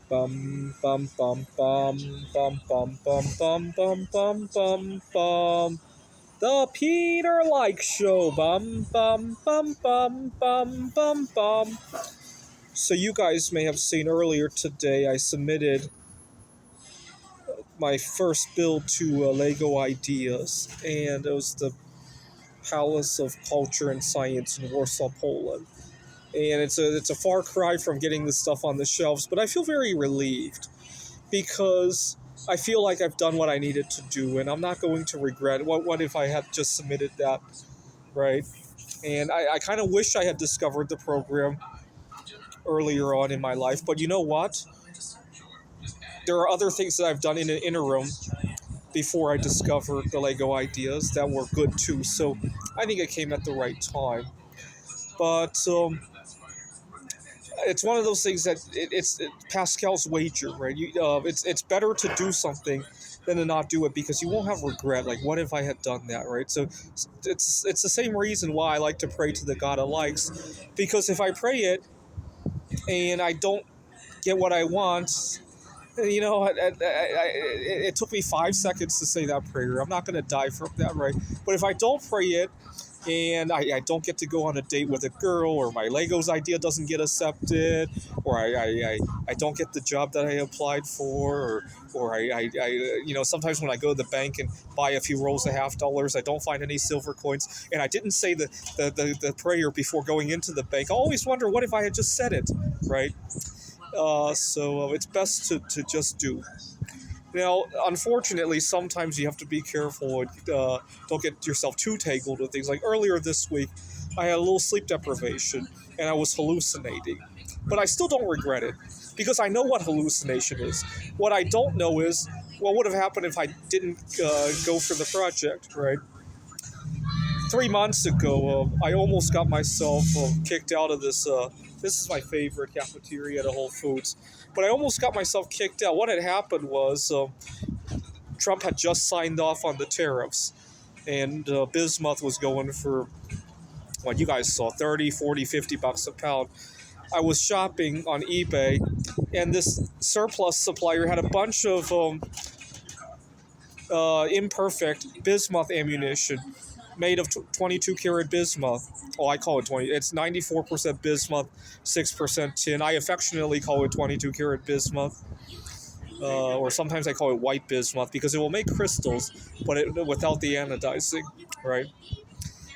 Bum bum bum bum bum bum bum bum bum bum bum bum. The Peter Like Show. Bum bum bum bum bum bum bum. So you guys may have seen earlier today, I submitted my first build to Lego Ideas, and it was the Palace of Culture and Science in Warsaw, Poland. And it's a far cry from getting this stuff on the shelves, but I feel very relieved because I feel like I've done what I needed to do, and I'm not going to regret it. What if I had just submitted that, right? And I kind of wish I had discovered the program earlier on in my life, but you know what? There are other things that I've done in an interim before I discovered the Lego Ideas that were good too. So I think it came at the right time. But it's one of those things that it's Pascal's wager, right? It's better to do something than to not do it because you won't have regret. Like, what if I had done that, right? So it's the same reason why I like to pray to the God of likes, because if I pray it and I don't get what I want, it took me 5 seconds to say that prayer. I'm not going to die from that, right? But if I don't pray it and I don't get to go on a date with a girl, or my Legos idea doesn't get accepted, or I don't get the job that I applied for, or sometimes when I go to the bank and buy a few rolls of $50, I don't find any silver coins, and I didn't say the prayer before going into the bank. I always wonder, what if I had just said it, right? So it's best to just do. Now, unfortunately, sometimes you have to be careful and don't get yourself too tangled with things. Like earlier this week, I had a little sleep deprivation and I was hallucinating. But I still don't regret it because I know what hallucination is. What I don't know is what would have happened if I didn't go for the project, right? 3 months ago, I almost got myself kicked out of this. This is my favorite cafeteria at Whole Foods, but I almost got myself kicked out. What had happened was Trump had just signed off on the tariffs, and bismuth was going for what you guys saw, 30, 40, $50 a pound. I was shopping on eBay, and this surplus supplier had a bunch of imperfect bismuth ammunition made of 22 karat bismuth. Oh, I call it 20. It's 94% bismuth, 6% tin. I affectionately call it 22 karat bismuth. Or sometimes I call it white bismuth because it will make crystals, but without the anodizing, right?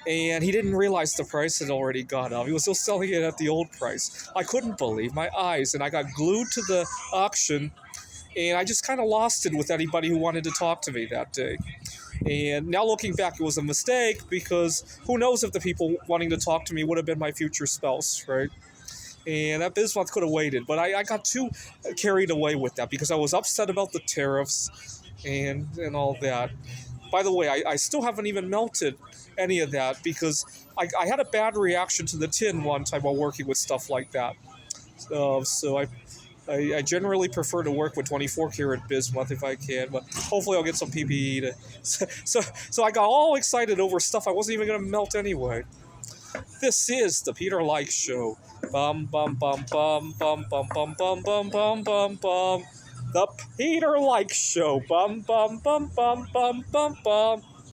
And he didn't realize the price had already gone up. He was still selling it at the old price. I couldn't believe my eyes, and I got glued to the auction, and I just kind of lost it with anybody who wanted to talk to me that day. And now looking back, it was a mistake because who knows if the people wanting to talk to me would have been my future spouse, right? And that bismuth could have waited, but I got too carried away with that because I was upset about the tariffs and all that. By the way, I still haven't even melted any of that because I had a bad reaction to the tin one time while working with stuff like that. So I generally prefer to work with 24 karat bismuth if I can, but hopefully I'll get some PPE to. So I got all excited over stuff I wasn't even going to melt anyway. This is the Peter Like Show. Bum bum bum bum bum bum bum bum bum bum bum bum. The Peter Like Show. Bum bum bum bum bum bum bum.